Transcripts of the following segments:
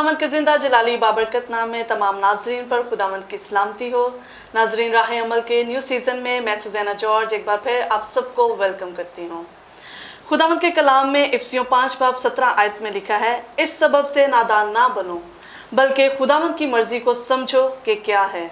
खुदावंद के जिंदा जलाली बाबरकत नाम में तमाम नाजरीन पर खुदावंद की सलामती हो। नाजरीन राह अमल के न्यू सीज़न में मैं सुजैना जॉर्ज एक बार फिर आप सबको वेलकम करती हूँ। खुदावंद के कलाम में इफ्सियों 5 बाब 17 आयत में लिखा है, इस सबब से नादान ना बनो बल्कि खुदावंद की मर्जी को समझो कि क्या है।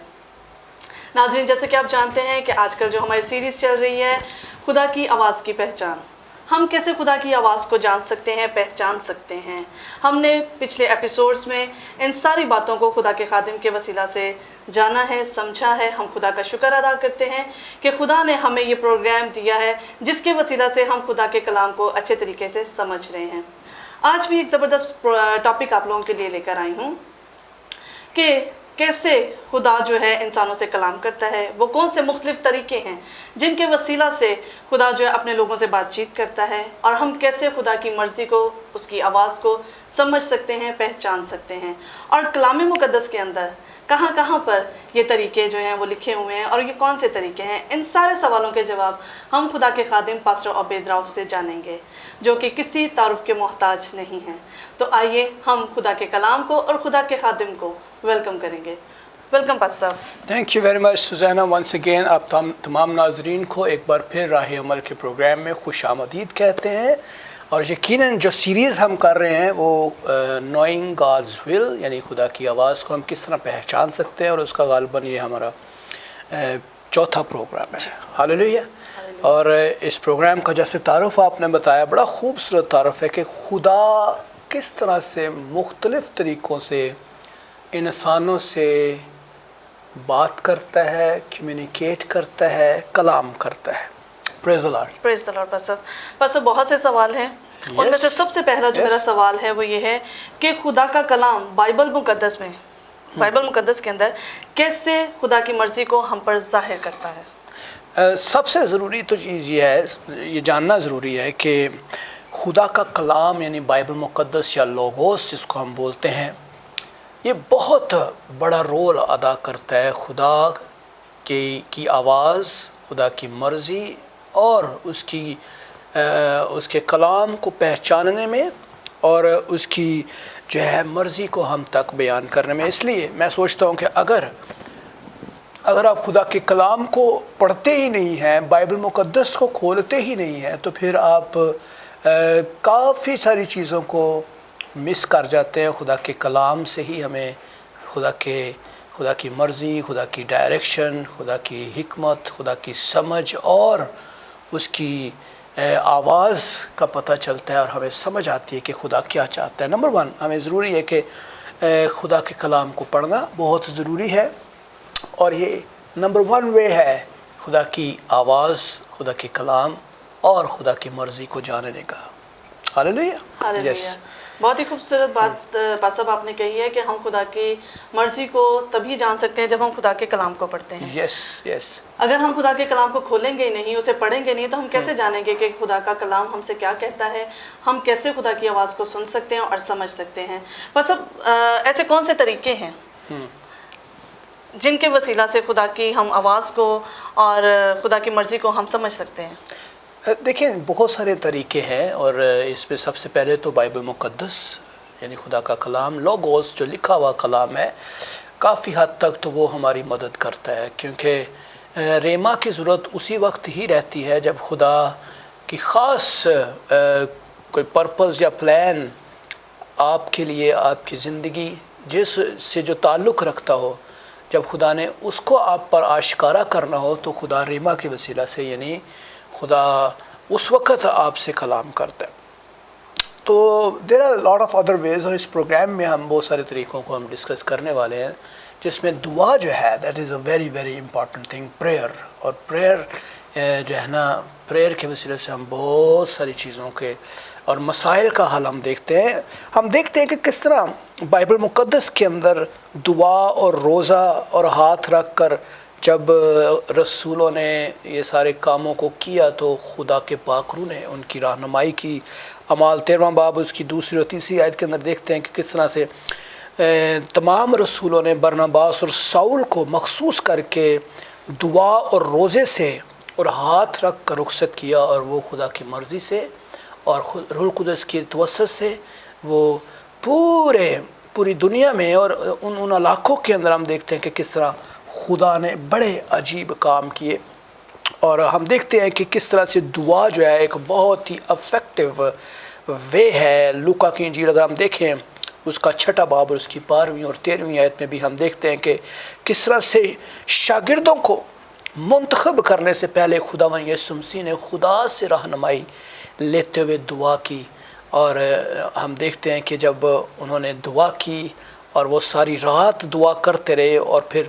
नाजरीन, जैसे कि आप जानते हैं कि आजकल जो हमारी सीरीज़ चल रही है खुदा की आवाज़ की पहचान, हम कैसे खुदा की आवाज़ को जान सकते हैं, पहचान सकते हैं। हमने पिछले एपिसोड्स में इन सारी बातों को खुदा के खादिम के वसीला से जाना है, समझा है। हम खुदा का शुक्र अदा करते हैं कि खुदा ने हमें ये प्रोग्राम दिया है जिसके वसीला से हम खुदा के कलाम को अच्छे तरीके से समझ रहे हैं। आज भी एक ज़बरदस्त टॉपिक आप लोगों के लिए लेकर आई हूँ कि कैसे खुदा जो है इंसानों से कलाम करता है, वो कौन से मुख्तलिफ तरीके हैं जिनके वसीला से खुदा जो है अपने लोगों से बातचीत करता है, और हम कैसे खुदा की मर्ज़ी को, उसकी आवाज़ को समझ सकते हैं, पहचान सकते हैं। और कलाम मुक़द्दस के अंदर कहाँ कहाँ पर ये तरीके जो हैं वो लिखे हुए हैं और ये कौन से तरीके हैं, इन सारे सवालों के जवाब हम खुदा के खादिम पास्टर उबैद राऊफ से जानेंगे, जो कि किसी तारुफ के मोहताज नहीं हैं। तो आइए हम खुदा के कलाम को और खुदा के खादिम को वेलकम करेंगे। वेलकम पास्टर साहब। Thank you very much Susanna. Once again आप तमाम नाजरीन को एक बार फिर राह अमल के प्रोग्राम में खुश आमदीद कहते हैं। और यकीनन जो सीरीज़ हम कर रहे हैं वो नोइंग गॉड्स विल, यानी खुदा की आवाज़ को हम किस तरह पहचान सकते हैं, और उसका गालिबन ये हमारा चौथा प्रोग्राम है। हालेलुया। और इस प्रोग्राम का जैसे तारुफ आपने बताया, बड़ा खूबसूरत तारुफ है कि खुदा किस तरह से मुख्तलिफ़ तरीक़ों से इंसानों से बात करता है, कम्युनिकेट करता है, कलाम करता है। Praise the Lord. Praise the Lord. Pastor बहुत से सवाल हैं, उनमें से सबसे पहला जो मेरा सवाल है वो ये है कि खुदा का कलाम बाइबल मुक़द्दस में, बाइबल मुक़द्दस के अंदर कैसे खुदा की मर्ज़ी को हम पर ज़ाहिर करता है। सबसे ज़रूरी तो चीज़ ये है, ये जानना ज़रूरी है कि खुदा का कलाम यानी बाइबल मुक़द्दस या लोगोस जिसको हम बोलते हैं, ये बहुत बड़ा रोल अदा करता है खुदा की आवाज़, खुदा की मर्ज़ी और उसके कलाम को पहचानने में और उसकी जो है मर्ज़ी को हम तक बयान करने में। इसलिए मैं सोचता हूँ कि अगर आप खुदा के कलाम को पढ़ते ही नहीं हैं, बाइबल मुक़द्दस को खोलते ही नहीं हैं, तो फिर आप काफ़ी सारी चीज़ों को मिस कर जाते हैं। खुदा के कलाम से ही हमें खुदा की मर्ज़ी, खुदा की डायरेक्शन, खुदा की हिकमत, खुदा की समझ और उसकी आवाज़ का पता चलता है, और हमें समझ आती है कि खुदा क्या चाहता है। नंबर 1 हमें ज़रूरी है कि खुदा के कलाम को पढ़ना बहुत ज़रूरी है, और ये नंबर 1 वे है खुदा की आवाज़, खुदा के कलाम और खुदा की मर्ज़ी को जानने का। हालेलुया। यस, बहुत ही खूबसूरत बात पास्टर आपने कही है कि हम खुदा की मर्ज़ी को तभी जान सकते हैं जब हम खुदा के कलाम को पढ़ते हैं। यस। अगर हम खुदा के कलाम को खोलेंगे ही नहीं, उसे पढ़ेंगे नहीं, तो हम कैसे जानेंगे कि खुदा का कलाम हमसे क्या कहता है, हम कैसे खुदा की आवाज़ को सुन सकते हैं और समझ सकते हैं। पास्टर ऐसे कौन से तरीके हैं जिनके वसीला से खुदा की हम आवाज़ को और खुदा की मर्ज़ी को हम समझ सकते हैं? देखिए, बहुत सारे तरीके हैं, और इसमें सबसे पहले तो बाइबल मुक़द्दस यानी खुदा का कलाम, लोगोस जो लिखा हुआ कलाम है, काफ़ी हद तक तो वो हमारी मदद करता है, क्योंकि रेमा की ज़रूरत उसी वक्त ही रहती है जब खुदा की ख़ास कोई पर्पस या प्लान आपके लिए, आपकी ज़िंदगी जिससे जो ताल्लुक़ रखता हो, जब खुदा ने उसको आप पर आश्कारा करना हो, तो खुदा रेमा के वसीला से यानी खुदा उस वक़्त आपसे कलाम करता है। तो there are lot of other ways, और इस प्रोग्राम में हम बहुत सारे तरीक़ों को हम डिस्कस करने वाले हैं, जिसमें दुआ जो है that is a very very important thing, prayer. और प्रेयर जो है ना, प्रेयर के वसीले से हम बहुत सारी चीज़ों के और मसाइल का हल हम देखते हैं कि किस तरह बाइबल मुक़द्दस के अंदर दुआ और रोज़ा और हाथ रख कर जब रसूलों ने ये सारे कामों को किया, तो खुदा के पाकरू ने उनकी रहनुमाई की। अमाल 13वां बाब उसकी 2 और 3 आयत के अंदर देखते हैं कि किस तरह से तमाम रसूलों ने बरनबास और साउल को मखसूस करके दुआ और रोज़े से और हाथ रख कर रुखसत किया, और वो खुदा की मर्ज़ी से और रूह कुदस की तवस्सुत से वो पूरे پوری دنیا میں اور ان علاقوں کے اندر ہم دیکھتے ہیں کہ کس طرح خدا نے بڑے عجیب کام کیے، اور ہم دیکھتے ہیں کہ کس طرح سے دعا جو ہے ایک بہت ہی افیکٹو وے ہے۔ لوکا کی انجیل اگر ہم دیکھیں اس کا 6 باب اور اس کی 12ویں اور 13ویں آیت میں بھی ہم دیکھتے ہیں کہ کس طرح سے شاگردوں کو منتخب کرنے سے پہلے خداوند یسوع مسیح نے خدا سے رہنمائی لیتے ہوئے دعا کی، اور ہم دیکھتے ہیں کہ جب انہوں نے دعا کی اور وہ ساری رات دعا کرتے رہے، اور پھر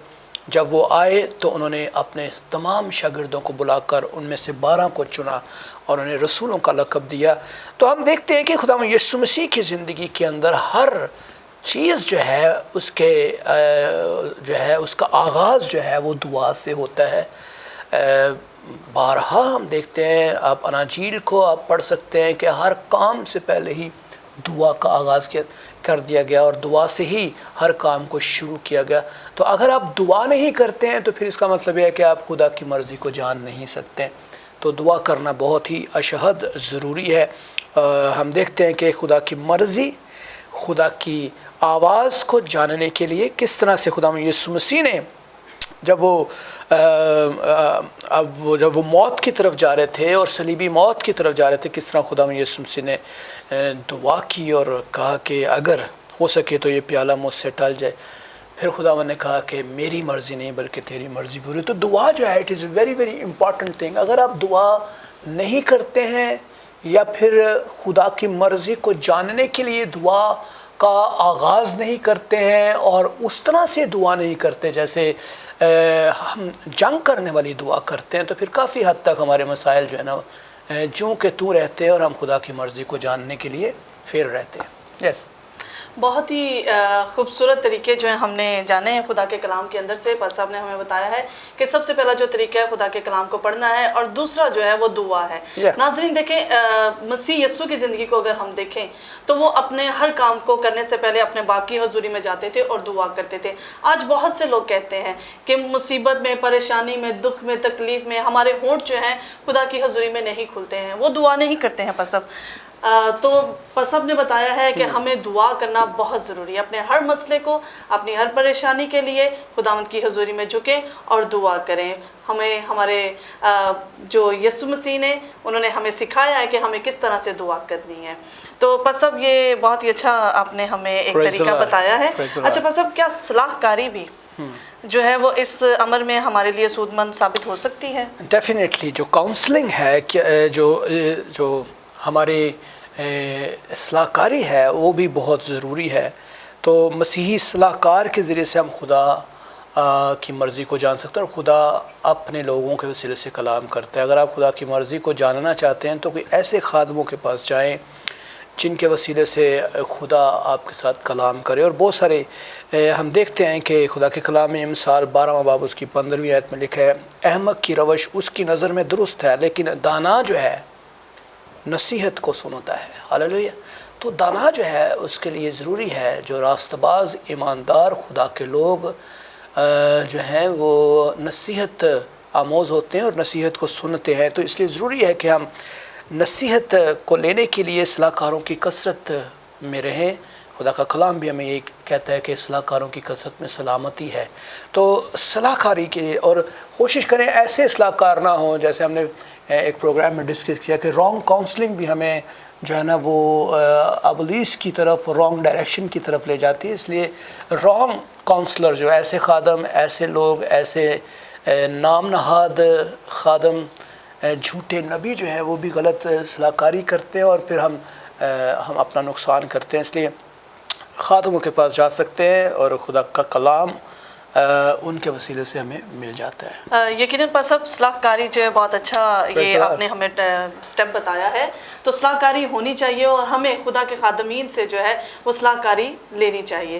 جب وہ آئے تو انہوں نے اپنے تمام شاگردوں کو بلا کر ان میں سے 12 کو چنا اور انہیں رسولوں کا لقب دیا۔ تو ہم دیکھتے ہیں کہ خداوند یسوع مسیح کی زندگی کے اندر ہر چیز جو ہے اس کا آغاز جو ہے وہ دعا سے ہوتا ہے۔ بارہا ہم دیکھتے ہیں، آپ اناجیل کو آپ پڑھ سکتے ہیں کہ ہر کام سے پہلے ہی دعا کا آغاز کر دیا گیا، اور دعا سے ہی ہر کام کو شروع کیا گیا۔ تو اگر آپ دعا نہیں کرتے ہیں تو پھر اس کا مطلب یہ ہے کہ آپ خدا کی مرضی کو جان نہیں سکتے۔ تو دعا کرنا بہت ہی اشہد ضروری ہے۔ ہم دیکھتے ہیں کہ خدا کی مرضی، خدا کی آواز کو جاننے کے لیے کس طرح سے خداوند یسوع مسیح نے جب وہ موت کی طرف جا رہے تھے اور صلیبی موت کی طرف جا رہے تھے، کس طرح خداوند یسوع مسیح نے دعا کی اور کہا کہ اگر ہو سکے تو یہ پیالہ مجھ سے ٹل جائے۔ پھر خداوند نے کہا کہ میری مرضی نہیں بلکہ تیری مرضی پوری۔ تو دعا جو ہے it is a very very important thing. اگر آپ دعا نہیں کرتے ہیں یا پھر خدا کی مرضی کو جاننے کے لیے دعا کا آغاز نہیں کرتے ہیں اور اس طرح سے دعا نہیں کرتے جیسے ہم جنگ کرنے والی دعا کرتے ہیں، تو پھر کافی حد تک ہمارے مسائل جو ہے نا جوں کہ تو رہتے ہیں اور ہم خدا کی مرضی کو جاننے کے لیے پھر رہتے ہیں۔ یس، بہت ہی خوبصورت طریقے جو ہیں ہم نے جانے ہیں خدا کے کلام کے اندر سے۔ پاس صاحب نے ہمیں بتایا ہے کہ سب سے پہلا جو طریقہ ہے خدا کے کلام کو پڑھنا ہے، اور دوسرا جو ہے وہ دعا ہے۔ ناظرین دیکھیں، مسیح یسوع کی زندگی کو اگر ہم دیکھیں تو وہ اپنے ہر کام کو کرنے سے پہلے اپنے باپ کی حضوری میں جاتے تھے اور دعا کرتے تھے۔ آج بہت سے لوگ کہتے ہیں کہ مصیبت میں، پریشانی میں، دکھ میں، تکلیف میں ہمارے ہونٹ جو ہیں خدا کی حضوری میں نہیں کھلتے ہیں، وہ دعا نہیں کرتے ہیں۔ پاس صاحب تو پسب نے بتایا ہے کہ ہمیں دعا کرنا بہت ضروری ہے، اپنے ہر مسئلے کو، اپنی ہر پریشانی کے لیے خداوند کی حضوری میں جھکیں اور دعا کریں۔ ہمیں ہمارے جو یسوع مسیح نے انہوں نے ہمیں سکھایا ہے کہ ہمیں کس طرح سے دعا کرنی ہے۔ تو پسب یہ بہت ہی اچھا آپ نے ہمیں ایک طریقہ بتایا ہے۔ اچھا پسب، کیا صلاح کاری بھی جو ہے وہ اس عمر میں ہمارے لیے سود مند ثابت ہو سکتی ہے؟ ڈیفینیٹلی جو کاؤنسلنگ ہے، جو ہمارے اصلاح کاری ہے وہ بھی بہت ضروری ہے۔ تو مسیحی اصلاح کار کے ذریعے سے ہم خدا کی مرضی کو جان سکتے ہیں، اور خدا اپنے لوگوں کے وسیلے سے کلام کرتا ہے۔ اگر آپ خدا کی مرضی کو جاننا چاہتے ہیں تو کوئی ایسے خادموں کے پاس جائیں جن کے وسیلے سے خدا آپ کے ساتھ کلام کرے۔ اور بہت سارے ہم دیکھتے ہیں کہ خدا کے کلام میں مثال 12واں باب اس کی 15ویں آیت میں لکھا ہے، احمق کی روش اس کی نظر میں درست ہے لیکن دانا جو ہے نصیحت کو سنتا ہے۔ ہاللیلویا۔ تو دانا جو ہے اس کے لیے ضروری ہے، جو راست باز ایماندار خدا کے لوگ جو ہیں وہ نصیحت آموز ہوتے ہیں اور نصیحت کو سنتے ہیں۔ تو اس لیے ضروری ہے کہ ہم نصیحت کو لینے کے لیے اصلاح کاروں کی کثرت میں رہیں۔ خدا کا کلام بھی ہمیں یہ کہتا ہے کہ اصلاح کاروں کی کثرت میں سلامتی ہے۔ تو اصلاح کاری کے لیے اور کوشش کریں ایسے اصلاح کار نہ ہوں، جیسے ہم نے ایک پروگرام میں ڈسکس کیا کہ رانگ کاؤنسلنگ بھی ہمیں جو ہے نا وہ ابلیس کی طرف، رانگ ڈائریکشن کی طرف لے جاتی ہے۔ اس لیے رانگ کاؤنسلر جو ایسے خادم، ایسے لوگ، ایسے نام نہاد خادم، جھوٹے نبی جو ہیں وہ بھی غلط اصلاح کاری کرتے ہیں اور پھر ہم اپنا نقصان کرتے ہیں۔ اس لیے خادموں کے پاس جا سکتے ہیں اور خدا کا کلام ان کے وسیلے سے ہمیں مل جاتا ہے۔ یقیناً پاس صاحب، اصلاح کاری جو ہے بہت اچھا یہ آپ نے ہمیں سٹیپ بتایا ہے۔ تو اصلاح کاری ہونی چاہیے اور ہمیں خدا کے خادمین سے جو ہے وہ اصلاح کاری لینی چاہیے۔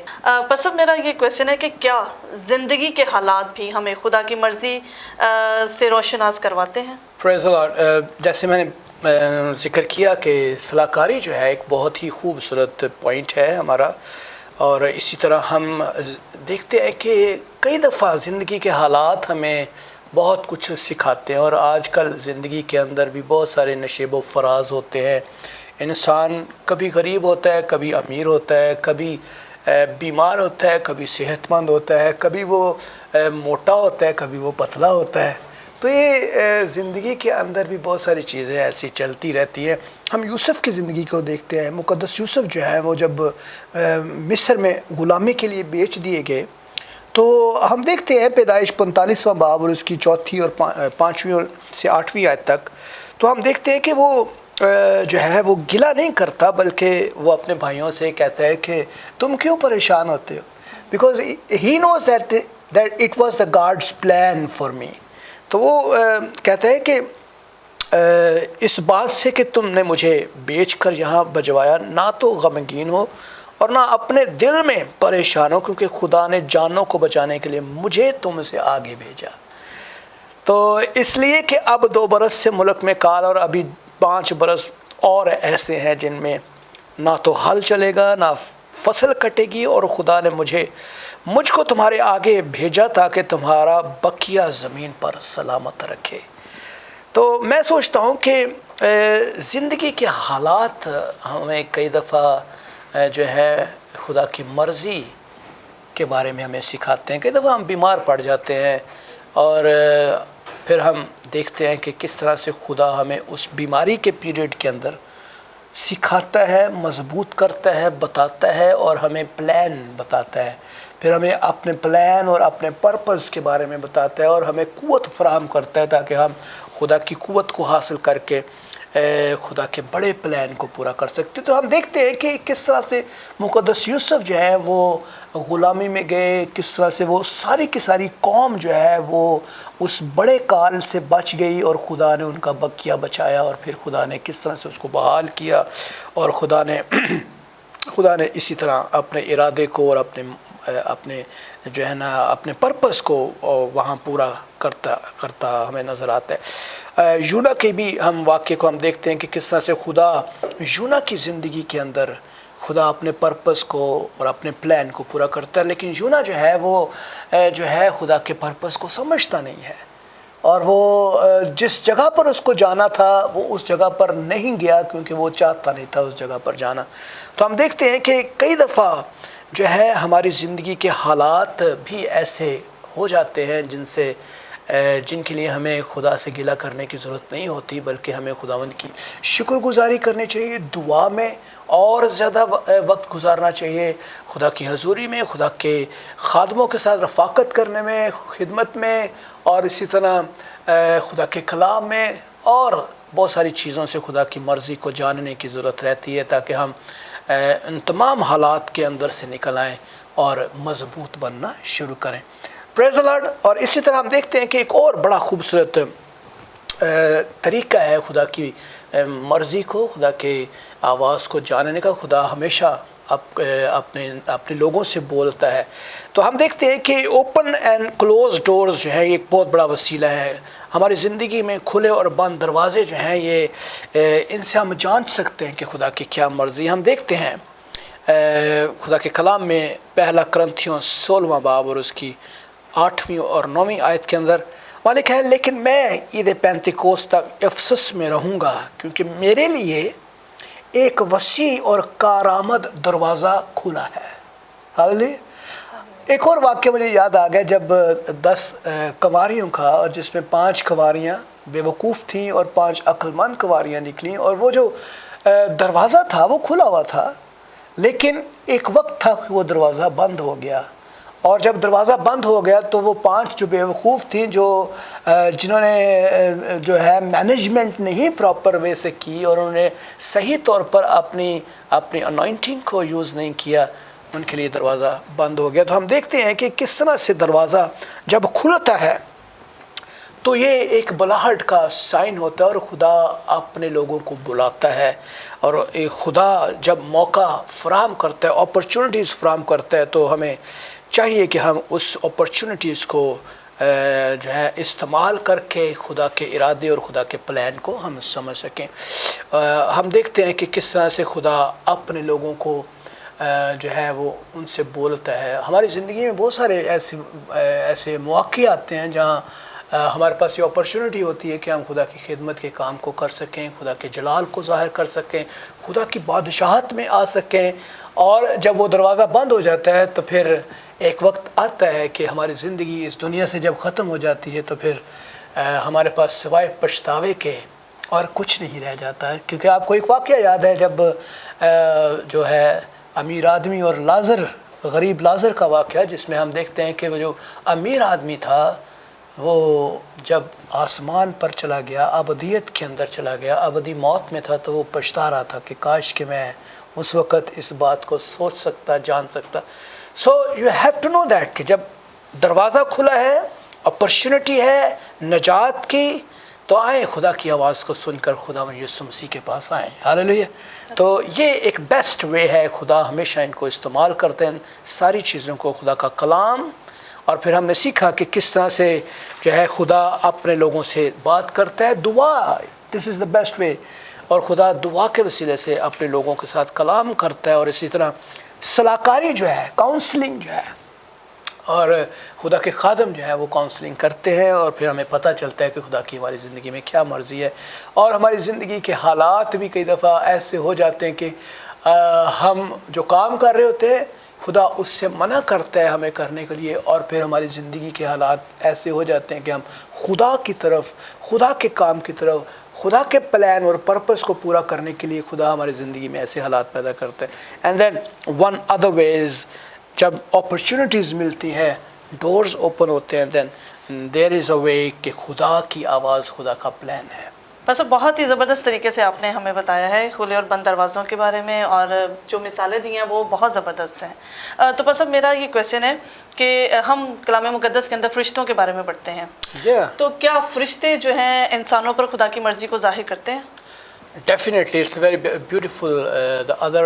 پاس صاحب، میرا یہ کویسچن ہے کہ کیا زندگی کے حالات بھی ہمیں خدا کی مرضی سے روشناس کرواتے ہیں؟ پریز دی لارڈ۔ جیسے میں نے ذکر کیا کہ اصلاح کاری جو ہے ایک بہت ہی خوبصورت پوائنٹ ہے ہمارا، اور اسی طرح ہم دیکھتے ہیں کہ کئی دفعہ زندگی کے حالات ہمیں بہت کچھ سکھاتے ہیں، اور آج کل زندگی کے اندر بھی بہت سارے نشیب و فراز ہوتے ہیں۔ انسان کبھی غریب ہوتا ہے، کبھی امیر ہوتا ہے، کبھی बीमार होता है, कभी सेहतमंद होता है, कभी वो मोटा होता है, कभी वो पतला होता है। तो ये ज़िंदगी के अंदर भी बहुत सारी चीज़ें ऐसी चलती रहती हैं। हम यूसुफ़ की ज़िंदगी को देखते हैं। मुक़द्दस यूसुफ़ जो है वो जब मिस्र में ग़ुलामी के लिए बेच दिए गए, तो हम देखते हैं पैदाइश 45वां बाब और उसकी 4 और 5वीं से 8वीं आयत तक, तो हम देखते हैं कि वो जो है वो गिला नहीं करता, बल्कि वो अपने भाइयों से कहता है कि तुम क्यों परेशान होते हो, because he knows that it was the gods plan for me. तो वो कहता है कि इस बात से कि तुमने मुझे बेचकर यहाँ भिजवाया, ना तो गमगीन हो और ना अपने दिल में परेशान हो, क्योंकि खुदा ने जानों को बचाने के लिए मुझे तुमसे आगे भेजा। तो इसलिए कि अब 2 बरस से मुल्क में काल और अभी 5 बरस और ऐसे हैं जिनमें ना तो हल चलेगा ना फसल कटेगी, और खुदा ने मुझको तुम्हारे आगे भेजा ताकि तुम्हारा बकिया ज़मीन पर सलामत रखे। तो मैं सोचता हूँ कि ज़िंदगी के हालात हमें कई दफ़ा जो है खुदा की मर्ज़ी के बारे में हमें सिखाते हैं। कई दफ़ा हम बीमार पड़ जाते हैं और फिर हम देखते हैं कि किस तरह से खुदा हमें उस बीमारी के पीरियड के अंदर सिखाता है, मजबूत करता है, बताता है और हमें प्लान बताता है। फिर हमें अपने प्लान और अपने पर्पस के बारे में बताता है और हमें क़ुव्वत फराहम करता है ताकि हम खुदा की क़ुव्वत को हासिल करके खुदा के बड़े प्लान को पूरा कर सकते। तो हम देखते हैं कि किस तरह से मुक़द्दस यूसुफ़ जो है वो ग़ुलामी में गए, किस तरह से वो सारी की सारी कौम जो है वो उस बड़े काल से बच गई और खुदा ने उनका बकिया बचाया, और फिर खुदा ने किस तरह से उसको बहाल किया, और खुदा ने इसी तरह अपने इरादे को और अपने जो है ना अपने पर्पस को वहाँ पूरा करता हमें नज़र आता है। यूना के भी हम वाक़े को हम देखते हैं कि किस तरह से खुदा यूना की ज़िंदगी के अंदर खुदा अपने पर्पस को और अपने प्लान को पूरा करता है, लेकिन यूना जो है वो जो है खुदा के पर्पस को समझता नहीं है, और वो जिस जगह पर उसको जाना था वो उस जगह पर नहीं गया क्योंकि वो चाहता नहीं था उस जगह पर जाना। तो हम देखते हैं कि कई दफ़ा जो है हमारी ज़िंदगी के हालात भी ऐसे हो जाते हैं जिनके लिए हमें खुदा से गिला करने की ज़रूरत नहीं होती, बल्कि हमें खुदावंद की शुक्रगुज़ारी करनी चाहिए, दुआ में और ज़्यादा वक्त गुजारना चाहिए, खुदा की हजूरी में, खुदा के खादमों के साथ रफ़ाकत करने में, खिदमत में, और इसी तरह खुदा के कलाम में, और बहुत सारी चीज़ों से खुदा की मर्ज़ी को जानने की ज़रूरत रहती है ताकि हम इन तमाम हालात के अंदर से निकल आएँ और मजबूत बनना शुरू करें। Praise the Lord. और इसी तरह हम देखते हैं कि एक और बड़ा खूबसूरत तरीका है खुदा की मर्ज़ी को, खुदा के आवाज़ को जानने का। खुदा हमेशा अपने लोगों से बोलता है। तो हम देखते हैं कि ओपन एंड क्लोज डोर्स जो है एक बहुत बड़ा वसीला है हमारी ज़िंदगी में। खुले और बंद दरवाज़े जो हैं ये इनसे हम जांच सकते हैं कि खुदा की क्या मर्ज़ी। हम देखते हैं खुदा के कलाम में पहला करंथियों 16वां बाब और उसकी 8वीं और 9वीं आयत के अंदर मालिक है, लेकिन मैं ईद पेंतिकोस्त तक अफसस में रहूँगा क्योंकि मेरे लिए एक वसी और कारामद दरवाज़ा खुला है। हालेलुया। एक और वाक्य मुझे याद आ गया जब 10 कंवारियों का, और जिसमें 5 कंवारियाँ बेवकूफ़ थीं और 5 अक्लमंद कंवारियाँ निकलीं, और वो जो दरवाज़ा था वो खुला हुआ था, लेकिन एक वक्त था कि वो दरवाज़ा बंद हो गया। और जब दरवाज़ा बंद हो गया तो वो 5 जो बेवकूफ़ थी, जिन्होंने जो है मैनेजमेंट नहीं प्रॉपर वे से की और उन्होंने सही तौर पर अपनी अनॉइंटिंग को यूज़ नहीं किया, उनके लिए दरवाज़ा बंद हो गया। तो हम देखते हैं कि किस तरह से दरवाज़ा जब खुलता है तो ये एक बुलाहट का साइन होता है और खुदा अपने लोगों को बुलाता है। और एक खुदा जब मौका फराहम करता है, अपॉर्चुनिटीज़ फराहम करता है, तो हमें चाहिए कि हम उस अपॉर्चुनिटीज़ को जो है इस्तेमाल करके खुदा के इरादे और खुदा के प्लान को हम समझ सकें। हम देखते हैं कि किस तरह से खुदा अपने लोगों को जो है वो उनसे बोलता है। हमारी ज़िंदगी में बहुत सारे ऐसे मौक़े आते हैं जहाँ हमारे पास ये अपॉर्चुनिटी होती है कि हम खुदा की खिदमत के काम को कर सकें, खुदा के जलाल को ज़ाहिर कर सकें, खुदा की बादशाहत में आ सकें। और जब वो दरवाज़ा बंद हो जाता है तो फिर एक वक्त आता है कि हमारी ज़िंदगी इस दुनिया से जब ख़त्म हो जाती है तो फिर हमारे पास सिवाय पछतावे के और कुछ नहीं रह जाता है। क्योंकि आपको एक वाक़या याद है जब जो है अमीर आदमी और लाज़र, गरीब लाज़र का वाक़या, जिसमें हम देखते हैं कि वो जो अमीर आदमी था वो जब आसमान पर चला गया, अबदियत के अंदर चला गया, अबदी मौत में था, तो वो पछता रहा था कि काश कि मैं उस वक़्त इस बात को सोच सकता, जान सकता। So you have to know that कि जब दरवाज़ा खुला है, अपॉर्चुनिटी है नजात की, तो आए खुदा की आवाज़ को सुनकर खुदा यीशु मसीह के पास आएँ। हालेलुया। तो ये एक बेस्ट वे है, खुदा हमेशा इनको इस्तेमाल करते हैं सारी चीज़ों को, खुदा का कलाम। और फिर हमने सीखा कि किस तरह से जो है खुदा अपने लोगों से बात करता है, दुआ, this is the best way. और खुदा दुआ के वसीले से अपने लोगों के साथ कलाम करता है। और इसी तरह सलाहकारी जो है, काउंसलिंग जो है, और खुदा के खादम जो है वो काउंसलिंग करते हैं। और फिर हमें पता चलता है कि खुदा की हमारी ज़िंदगी में क्या मर्ज़ी है। और हमारी ज़िंदगी के हालात भी कई दफ़ा ऐसे हो जाते हैं कि हम जो काम कर रहे होते हैं खुदा उससे मना करता है हमें करने के लिए। और फिर हमारी ज़िंदगी के हालात ऐसे हो जाते हैं कि हम खुदा की तरफ, खुदा के काम की तरफ, खुदा के प्लान और पर्पस को पूरा करने के लिए खुदा हमारी ज़िंदगी में ऐसे हालात पैदा करते हैं। And then one other ways, जब अपॉर्चुनिटीज़ मिलती हैं, डोर्स ओपन होते हैं, then there is a way कि खुदा की आवाज़, खुदा का प्लान है। बस बहुत ही ज़बरदस्त तरीके से आपने हमें बताया है खुले और बंद दरवाज़ों के बारे में, और जो मिसालें दी हैं वो बहुत ज़बरदस्त हैं। तो बस अब मेरा ये क्वेश्चन है कि हम कलाम मुक़द्दस के अंदर फ़रिश्तों के बारे में पढ़ते हैं, तो क्या फ़रिश्ते जो हैं इंसानों पर खुदा की मर्ज़ी को ज़ाहिर करते हैं? Definitely, it's very beautiful. The other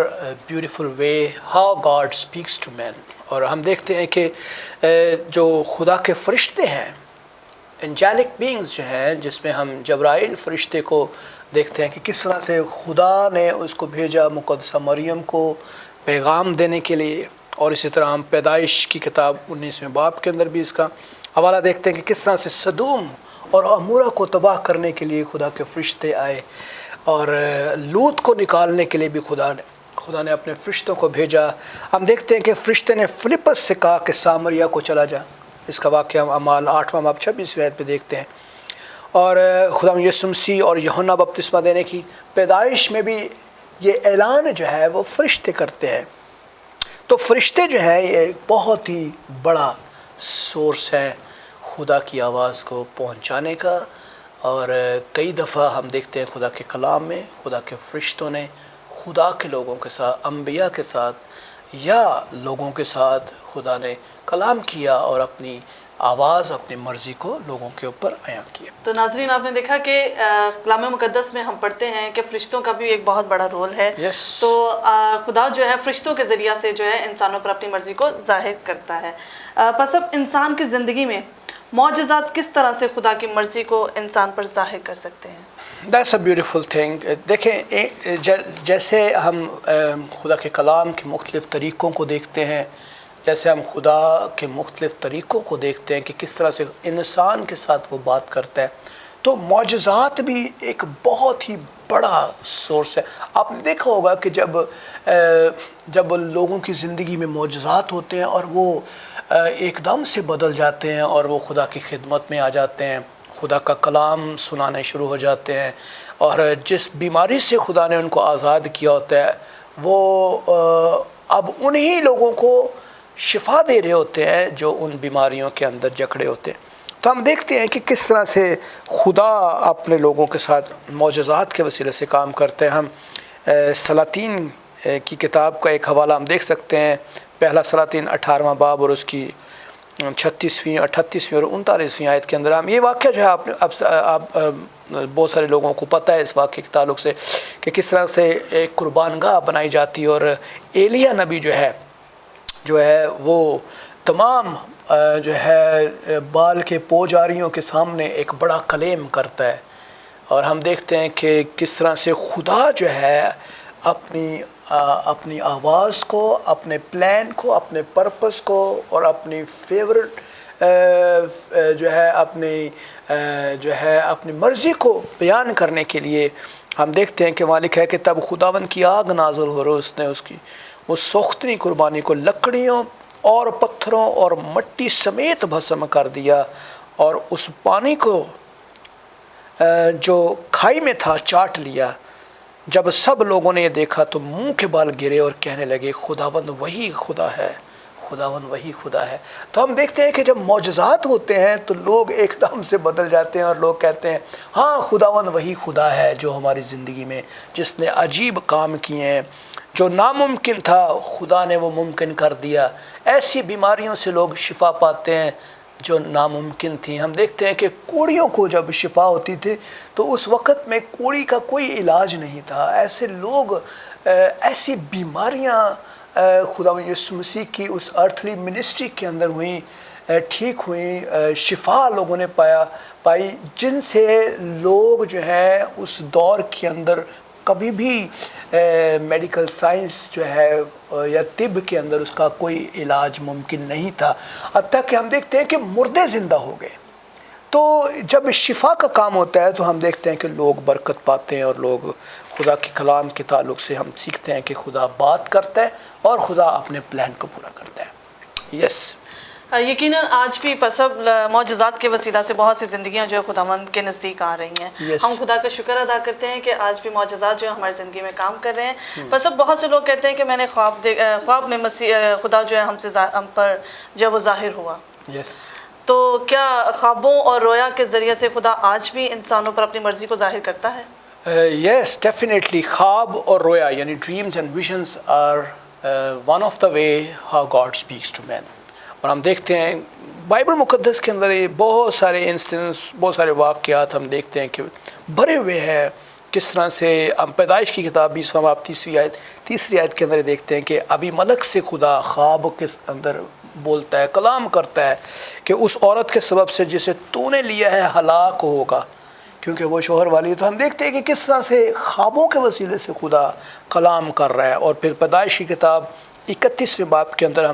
beautiful way how God speaks to men. और हम देखते हैं कि जो खुदा के फरिश्ते हैं, एंजेलिक बीइंग्स जो हैं, जिसमें हम जब्राइल फरिश्ते को देखते हैं कि किस तरह से खुदा ने उसको भेजा मुक़द्दसा मरियम को पैगाम देने के लिए। और इसी तरह हम पैदाइश की किताब 19वें बाब के अंदर भी इसका हवाला देखते हैं कि किस तरह से सदूम और अमूरा को तबाह करने के लिए खुदा के फरिश्ते आए। और लूत को निकालने के लिए भी खुदा ने अपने फरिश्तों को भेजा। हम देखते हैं कि फरिश्ते ने फिलिपस से कहा कि सामरिया को चला जा। इसका वाक़या हम अमाल 8वां बाब 26वें आयत पे देखते हैं। और खुदा यीशु मसीह और यूहन्ना बपतिस्मा देने की पैदाइश में भी ये ऐलान जो है वो फरिश्ते करते हैं। तो फरिश्ते जो है ये बहुत ही बड़ा सोर्स है खुदा की आवाज़ को पहुंचाने का। और कई दफ़ा हम देखते हैं खुदा के कलाम में खुदा के फरिश्तों ने खुदा के लोगों के साथ, अंबिया के साथ या लोगों के साथ खुदा ने कलाम किया और अपनी आवाज़, अपनी मर्ज़ी को लोगों के ऊपर आया किया। तो नाज़रीन, आपने देखा कि कलाम मुक़द्दस में हम पढ़ते हैं कि फ़रिश्तों का भी एक बहुत बड़ा रोल है। तो खुदा जो है फ़रिश्तों के ज़रिया से जो है इंसानों पर अपनी मर्ज़ी को ज़ाहिर करता है। बस अब इंसान की ज़िंदगी में मौजज़ात किस तरह से खुदा की मर्ज़ी को इंसान पर ज़ाहिर कर सकते हैं? That's a beautiful thing. देखें, जैसे हम खुदा के कलाम के मुख्तलिफ़ तरीक़ों को देखते हैं, जैसे हम खुदा के मुख्तलिफ़ तरीक़ों को देखते हैं कि किस तरह से इंसान के साथ वो बात करता है, तो मौजज़ात भी एक बहुत ही बड़ा सोर्स है। आपने देखा होगा कि जब लोगों की ज़िंदगी में मौजज़ात होते हैं और वो एकदम से बदल जाते हैं और वो खुदा की खिदमत में आ जाते हैं, खुदा का कलाम सुनाने शुरू हो जाते हैं, और जिस बीमारी से खुदा ने उनको आज़ाद किया होता है वो अब उन्हीं लोगों को शिफा दे रहे होते हैं जो उन बीमारियों के अंदर जकड़े होते हैं। तो हम देखते हैं कि किस तरह से खुदा अपने लोगों के साथ मौजज़ात के वसीले से काम करते हैं। हम सलातीन की किताब का एक हवाला हम देख सकते हैं, पहला सलातीन 18वां बाब और उसकी 36वीं, 38वीं और 39वीं आयत के अंदर हम ये वाक़या जो है आप बहुत सारे लोगों को पता है इस वाक़े के ताल्लुक़ से कि किस तरह से एक कुर्बानगाह बनाई जाती है। और एलिया नबी जो है वो तमाम जो है बाल के पोजारियों के सामने एक बड़ा कलेम करता है। और हम देखते हैं कि किस तरह से खुदा जो है अपनी आवाज़ को, अपने प्लान को, अपने पर्पस को और अपनी फेवरेट جو ہے اپنی مرضی کو بیان کرنے کے لیے ہم دیکھتے ہیں کہ وہاں لکھا ہے کہ تب خداوند کی آگ نازل ہو رہی، اس نے اس سوختنی قربانی کو لکڑیوں اور پتھروں اور مٹی سمیت بھسم کر دیا، اور اس پانی کو جو کھائی میں تھا چاٹ لیا۔ جب سب لوگوں نے یہ دیکھا تو منہ کے بال گرے اور کہنے لگے خداوند وہی خدا ہے، خداوند وہی خدا ہے۔ تو ہم دیکھتے ہیں کہ جب معجزات ہوتے ہیں تو لوگ ایک دم سے بدل جاتے ہیں اور لوگ کہتے ہیں ہاں خداوند وہی خدا ہے جو ہماری زندگی میں جس نے عجیب کام کیے ہیں، جو ناممکن تھا خدا نے وہ ممکن کر دیا۔ ایسی بیماریوں سے لوگ شفا پاتے ہیں جو ناممکن تھیں۔ ہم دیکھتے ہیں کہ کوڑیوں کو جب شفا ہوتی تھی تو اس وقت میں کوڑی کا کوئی علاج نہیں تھا۔ ایسے لوگ ایسی بیماریاں خدا یسوع مسیح کی اس ارتھلی منسٹری کے اندر ہوئیں، ٹھیک ہوئیں، شفا لوگوں نے پائی جن سے لوگ جو ہے اس دور کے اندر کبھی بھی میڈیکل سائنس جو ہے یا طب کے اندر اس کا کوئی علاج ممکن نہیں تھا، حتیٰ کہ ہم دیکھتے ہیں کہ مردے زندہ ہو گئے۔ تو جب شفا کا کام ہوتا ہے تو ہم دیکھتے ہیں کہ لوگ برکت پاتے ہیں، اور لوگ خدا کے کلام کے تعلق سے ہم سیکھتے ہیں کہ خدا بات کرتا ہے اور خدا اپنے پلان کو پورا کرتا ہے۔ یس یقیناً آج بھی سب معجزات کے وسیلہ سے بہت سی زندگیاں جو ہے خداوند کے نزدیک آ رہی ہیں۔ Yes. ہم خدا کا شکر ادا کرتے ہیں کہ آج بھی معجزات جو ہے ہماری زندگی میں کام کر رہے ہیں۔ پر سب بہت سے لوگ کہتے ہیں کہ میں نے خواب میں خدا جو ہے ہم پر جو ہے وہ ظاہر ہوا۔ یس تو کیا خوابوں اور رویا کے ذریعے سے خدا آج بھی انسانوں پر اپنی مرضی کو ظاہر کرتا ہے؟ یس ڈیفینیٹلی، خواب اور رویا یعنی dreams and visions are one of the way how God speaks to man. اور ہم دیکھتے ہیں بائبل مقدس کے اندر بہت سارے انسٹنس، بہت سارے واقعات ہم دیکھتے ہیں کہ بھرے ہوئے ہیں۔ کس طرح سے ہم پیدائش کی کتاب 20واں باب 3 آیت کے اندر دیکھتے ہیں کہ ابھی ملک سے خدا خواب کے اندر بولتا ہے، کلام کرتا ہے کہ اس عورت کے سبب سے جسے تو نے لیا ہے ہلاک ہوگا کیونکہ وہ شوہر والی ہے۔ تو ہم دیکھتے ہیں کہ کس طرح سے خوابوں کے وسیلے سے خدا کلام کر رہا ہے۔ اور پھر پیدائش کی کتاب 31ویں باب کے اندر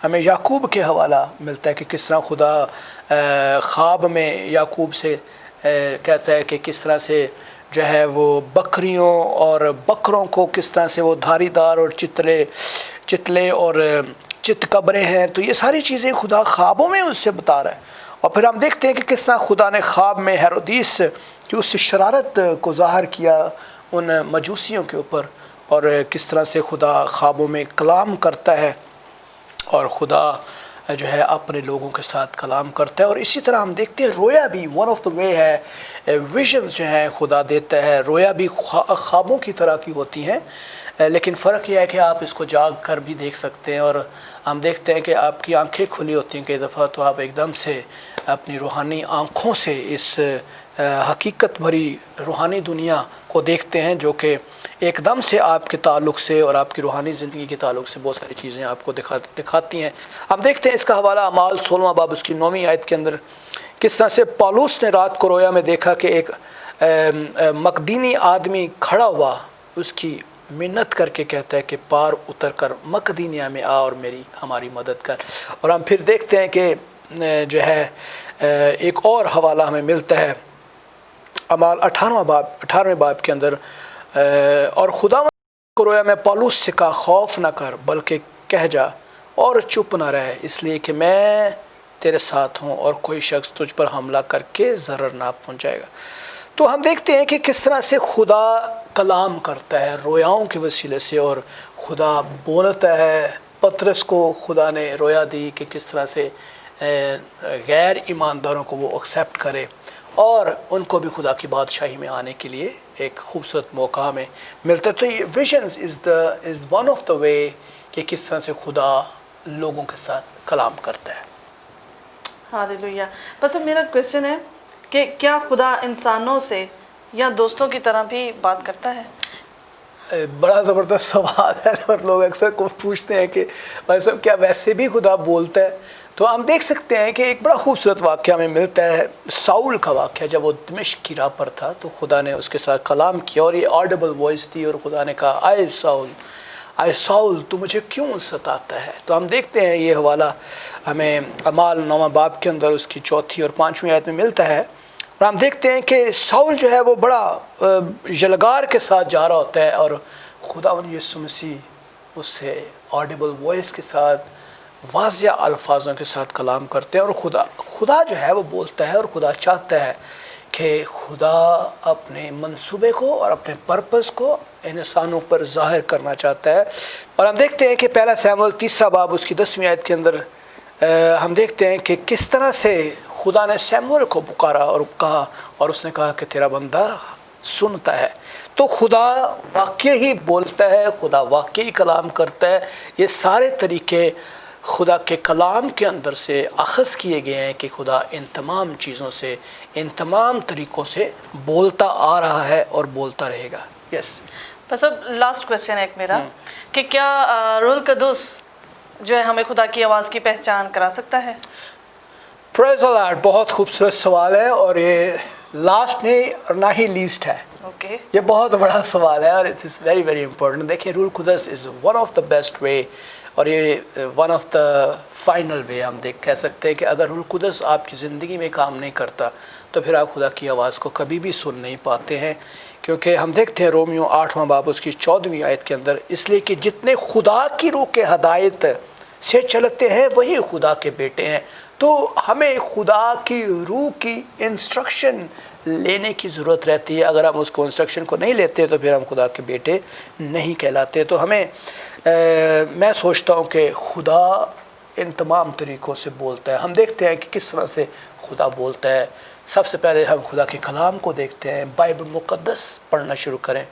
ہمیں یعقوب کے حوالہ ملتا ہے کہ کس طرح خدا خواب میں یعقوب سے کہتا ہے کہ کس طرح سے جو ہے وہ بکریوں اور بکروں کو کس طرح سے وہ دھاری دار اور چتلے اور چتکبرے ہیں۔ تو یہ ساری چیزیں خدا خوابوں میں اس سے بتا رہا ہے۔ اور پھر ہم دیکھتے ہیں کہ کس طرح خدا نے خواب میں ہیرودیس کی اس شرارت کو ظاہر کیا ان مجوسیوں کے اوپر، اور کس طرح سے خدا خوابوں میں کلام کرتا ہے اور خدا جو ہے اپنے لوگوں کے ساتھ کلام کرتا ہے۔ اور اسی طرح ہم دیکھتے ہیں رویا بھی ون آف دا وے ہے، ویژنز جو ہیں خدا دیتا ہے۔ رویا بھی خوابوں کی طرح کی ہوتی ہیں، لیکن فرق یہ ہے کہ آپ اس کو جاگ کر بھی دیکھ سکتے ہیں، اور ہم دیکھتے ہیں کہ آپ کی آنکھیں کھلی ہوتی ہیں کئی دفعہ، تو آپ ایک دم سے اپنی روحانی آنکھوں سے اس حقیقت بھری روحانی دنیا کو دیکھتے ہیں جو کہ ایک دم سے آپ کے تعلق سے اور آپ کی روحانی زندگی کے تعلق سے بہت ساری چیزیں آپ کو دکھاتی ہیں۔ ہم دیکھتے ہیں اس کا حوالہ اعمال 16واں باب اس کی 9ویں آیت کے اندر، کس طرح سے پالوس نے رات کو رویا میں دیکھا کہ ایک مقدینی آدمی کھڑا ہوا، اس کی منت کر کے کہتا ہے کہ پار اتر کر مقدینیہ میں آ اور ہماری مدد کر۔ اور ہم پھر دیکھتے ہیں کہ جو ہے ایک اور حوالہ ہمیں ملتا ہے اعمال 18ویں باب کے اندر، اور خدا کو رویا میں پالوس سے کہا خوف نہ کر بلکہ کہہ جا اور چپ نہ رہے، اس لیے کہ میں تیرے ساتھ ہوں اور کوئی شخص تجھ پر حملہ کر کے ضرر نہ پہنچائے گا۔ تو ہم دیکھتے ہیں کہ کس طرح سے خدا کلام کرتا ہے رویاؤں کے وسیلے سے، اور خدا بولتا ہے۔ پطرس کو خدا نے رویا دی کہ کس طرح سے غیر ایمانداروں کو وہ ایکسیپٹ کرے، اور ان کو بھی خدا کی بادشاہی میں آنے کے لیے ایک خوبصورت موقع ہمیں ملتا ہے۔ تو یہ visions is one of the way کہ کس طرح سے خدا لوگوں کے ساتھ کلام کرتا ہے۔ ہاللیلویہ۔ بس اب میرا کویسچن ہے کہ کیا خدا انسانوں سے یا دوستوں کی طرح بھی بات کرتا ہے؟ بڑا زبردست سوال ہے، اور لوگ اکثر کو پوچھتے ہیں کہ بھائی صاحب کیا ویسے بھی خدا بولتا ہے؟ تو ہم دیکھ سکتے ہیں کہ ایک بڑا خوبصورت واقعہ ہمیں ملتا ہے، ساؤل کا واقعہ۔ جب وہ دمشق کی راہ پر تھا تو خدا نے اس کے ساتھ کلام کیا، اور یہ آڈیبل وائس تھی، اور خدا نے کہا آئے ساؤل आए साउल तू मुझे क्यों सताता है। तो हम देखते हैं ये हवाला हमें अमाल 9 बाब के अंदर उसकी 4 और 5वीं आयत में मिलता है, और हम देखते हैं कि साउल जो है वो बड़ा यलगार के साथ जा रहा होता है और खुदावंद यीशु मसीह उससे ऑडिबल वॉइस के साथ वाज़िया अल्फाजों के साथ कलाम करते हैं, और खुदा जो है वो बोलता है, और खुदा चाहता है कि खुदा अपने मंसूबे को और अपने पर्पस को इंसानों पर ज़ाहिर करना चाहता है। और हम देखते हैं कि पहला शमूएल 3 बाब उसकी 10वीं आयत के अंदर हम देखते हैं कि किस तरह से खुदा ने शमूएल को पुकारा और कहा, और उसने कहा कि तेरा बंदा सुनता है। तो खुदा वाकई ही बोलता है, खुदा वाकई कलाम करता है। ये सारे तरीके खुदा के कलाम के अंदर से अख़ज़ किए गए हैं कि खुदा इन तमाम चीज़ों से, इन तमाम तरीक़ों से बोलता आ रहा है और बोलता रहेगा। यस बस अब लास्ट क्वेश्चन है एक मेरा कि क्या रूहुल कुद्दूस जो है हमें खुदा की आवाज़ की पहचान करा सकता है? प्रेज़ द लॉर्ड, बहुत खूबसूरत सवाल है, और ये लास्ट नहीं और ना ही लीस्ट है। ओके ये बहुत बड़ा सवाल है और it is very very important. देखिए, Ruhul Quddus is one of the best way, और ये one of the final way हम कह सकते हैं कि अगर रूहुल कुद्दूस आपकी ज़िंदगी में काम नहीं करता तो फिर आप खुदा की आवाज़ को कभी भी सुन नहीं पाते हैं। क्योंकि हम देखते हैं रोमियो 8वां बाब उसकी 14वीं आयत के अंदर, इसलिए कि जितने खुदा की रूह के हदायत से चलते हैं वही खुदा के बेटे हैं। तो हमें खुदा की रूह की इंस्ट्रक्शन लेने की ज़रूरत रहती है। अगर हम उसको इंस्ट्रक्शन को नहीं लेते तो फिर हम खुदा के बेटे नहीं कहलाते। तो हमें मैं सोचता हूँ कि खुदा इन तमाम तरीक़ों से बोलता है। हम देखते हैं कि किस तरह से खुदा बोलता है। सबसे पहले हम खुदा के कलाम को देखते हैं, बाइबल मुक़द्दस पढ़ना शुरू करें,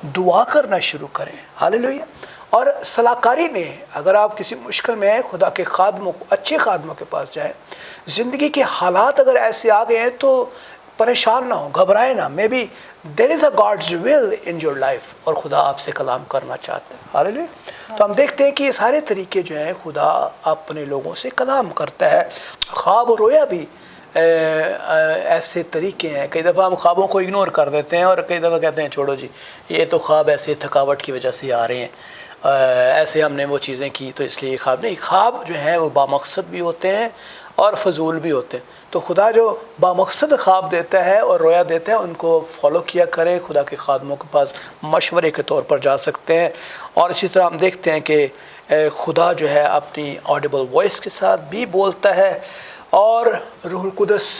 दुआ करना शुरू करें, हालेलुया। और सलाहकारी में अगर आप किसी मुश्किल में हैं, खुदा के खादमों को, अच्छे खादमों के पास जाएं। ज़िंदगी के हालात अगर ऐसे आ गए हैं तो परेशान ना हो, घबराए ना। Maybe there is a God's will in your life, और खुदा आपसे कलाम करना चाहता है, हालेलुया। तो हम देखते हैं कि ये सारे तरीके जो हैं खुदा अपने लोगों से कलाम करता है। ख्वाब और रोया भी ऐसे तरीके हैं। कई दफ़ा हम ख्वाबों को इग्नोर कर देते हैं और कई दफ़ा कहते हैं छोड़ो जी, ये तो ख्वाब ऐसे थकावट की वजह से आ रहे हैं, ऐसे हमने वो चीज़ें की तो इसलिए ख्वाब नहीं। ख्वाब जो है वो बामकसद भी होते हैं और फजूल भी होते हैं। तो खुदा जो बामकसद ख्वाब देता है और रोया देता है उनको फॉलो किया करें। खुदा के खादमों के पास मशवरे के तौर पर जा सकते हैं। और इसी तरह हम देखते हैं कि खुदा जो है अपनी ऑडिबल वॉइस के साथ भी बोलता है, और रूहुल कुद्दूस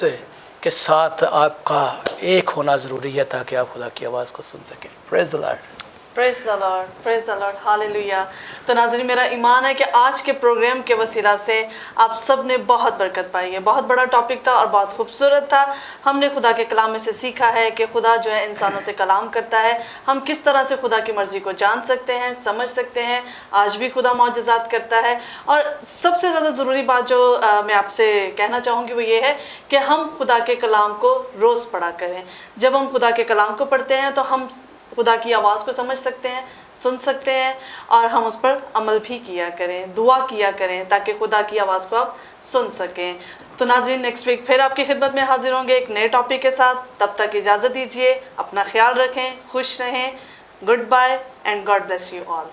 के साथ आपका एक होना ज़रूरी है ताकि आप खुदा की आवाज़ को सुन सकें। Praise the Lord, praise the Lord, praise the Lord, hallelujah. तो नाज़रीन, मेरा ईमान है कि आज के प्रोग्राम के वसीला से आप सब ने बहुत बरकत पाई है। बहुत बड़ा टॉपिक था और बहुत खूबसूरत था। हमने खुदा के कलाम में से सीखा है कि खुदा जो है इंसानों से कलाम करता है। हम किस तरह से खुदा की मर्ज़ी को जान सकते हैं, समझ सकते हैं। आज भी खुदा मौजज़ात करता है। और सबसे ज़्यादा ज़रूरी बात जो मैं आपसे कहना चाहूँगी वो ये है कि हम खुदा के कलाम को रोज़ पढ़ा करें। जब हम खुदा के कलाम को पढ़ते हैं तो हम खुदा की आवाज़ को समझ सकते हैं, सुन सकते हैं, और हम उस पर अमल भी किया करें, दुआ किया करें ताकि खुदा की आवाज़ को आप सुन सकें। तो नाज़रीन, नेक्स्ट वीक फिर आपकी खिदमत में हाजिर होंगे एक नए टॉपिक के साथ। तब तक इजाज़त दीजिए, अपना ख्याल रखें, खुश रहें। Goodbye and God bless you all.